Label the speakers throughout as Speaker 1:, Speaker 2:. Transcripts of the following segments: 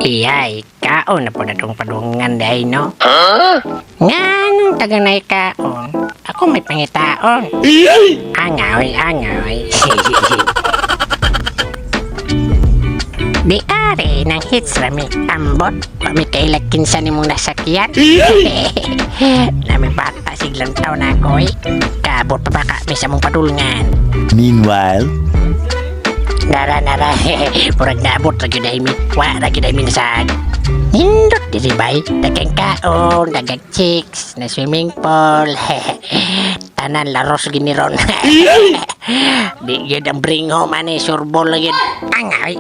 Speaker 1: Iyay, kaon na po na itong padungan day, no? Nga nung taganay kaon, ako may pangitaon. Angaw. Di ari ng hits rami ambot, kami kailakin sa nimong nasakyan. Nami bata siglang taon ako eh. Kaabot pa ba kami sa mong padulngan.
Speaker 2: Meanwhile,
Speaker 1: Nara, murag naabot lagi na imi. Lagi na imi nasag. Hindot diri bay. Dagang kaon, dagang chicks, na swimming pool. Tanan laros giniron. Di yun ang bring home ani, surbol lagi. Angay.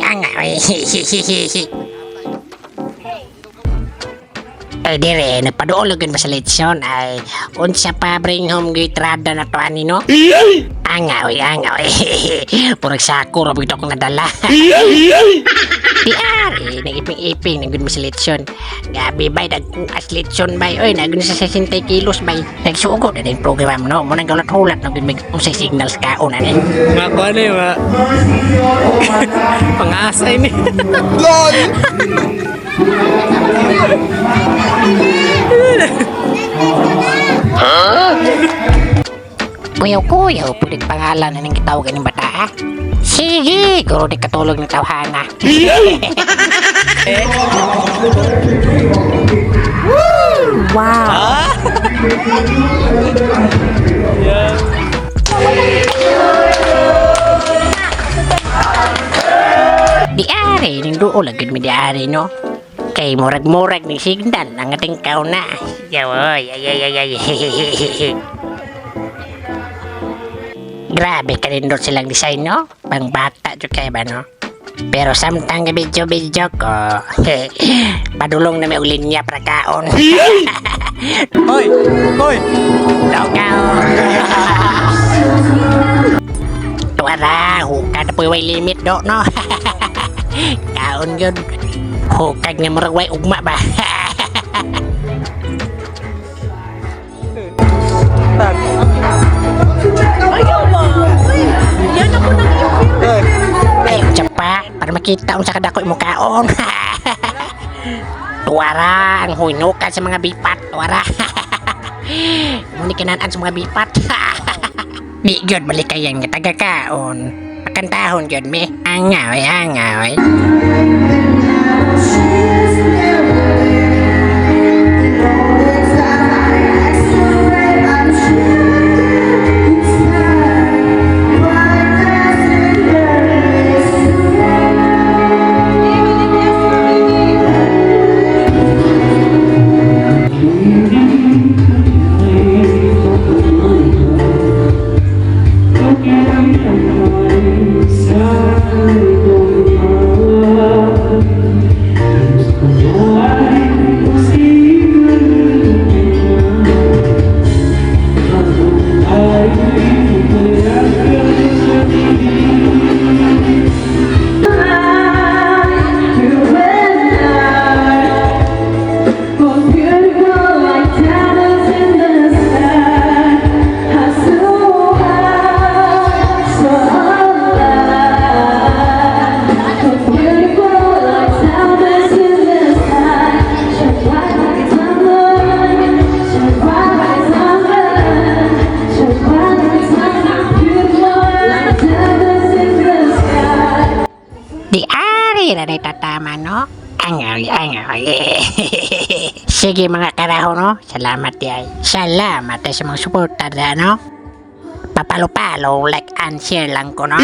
Speaker 1: Ay dire, nagpaduol lagi ba sa lechon ay unsa pa bring home gitrada na to ani no? Angay. Purag sako ra bitaw ko nadala. Di ari, nagiping-iping nagud mo sa lechon. Gabi bay nagkuas lechon bay. Oy, nagud sa 60 kilos bay. Nagsugo na din program no. Mo nang gulat-hulat nagud mig usay signals kaon ani.
Speaker 3: Mga kuha na yung pang-asay ni.
Speaker 2: LOL!
Speaker 1: Kuyaw, pulig pangalan na nang gitawagan ng bata ha? Sige, guro di katulog ng tawhana. Wow! Di ari, ning duo lagid mi di ari no? Kay murag-murag ni signal ang ating kauna. Yawoy, ay. Grabe ka rin doon silang design, no? Pang bata dyan kayo ba, no? Pero samtang video ko, padulong na may ulinya para kaon.
Speaker 3: Hoy!
Speaker 1: Kaon. Tuwara, hukad na po yung limit, do, no? Kaon yun. Hukag na murag way ugma ba?
Speaker 4: Ayaw ba? Yan ako nang
Speaker 1: Ay, tsapa, para makita kung sa kadako yung kaon. Tuwara, ang huinukan sa mga bipat. Tuwara. Muni kinanaan sa mga bipat. Di yun, balik kayan nga taga-kaon. Makantahon yun, me. Angaway. Di ari na tatama, no? Angay. Sige mga karaho, no? Salamat yay. Salamat sa mga suporta na, no? Papalo-palo, like and share lang ko, no?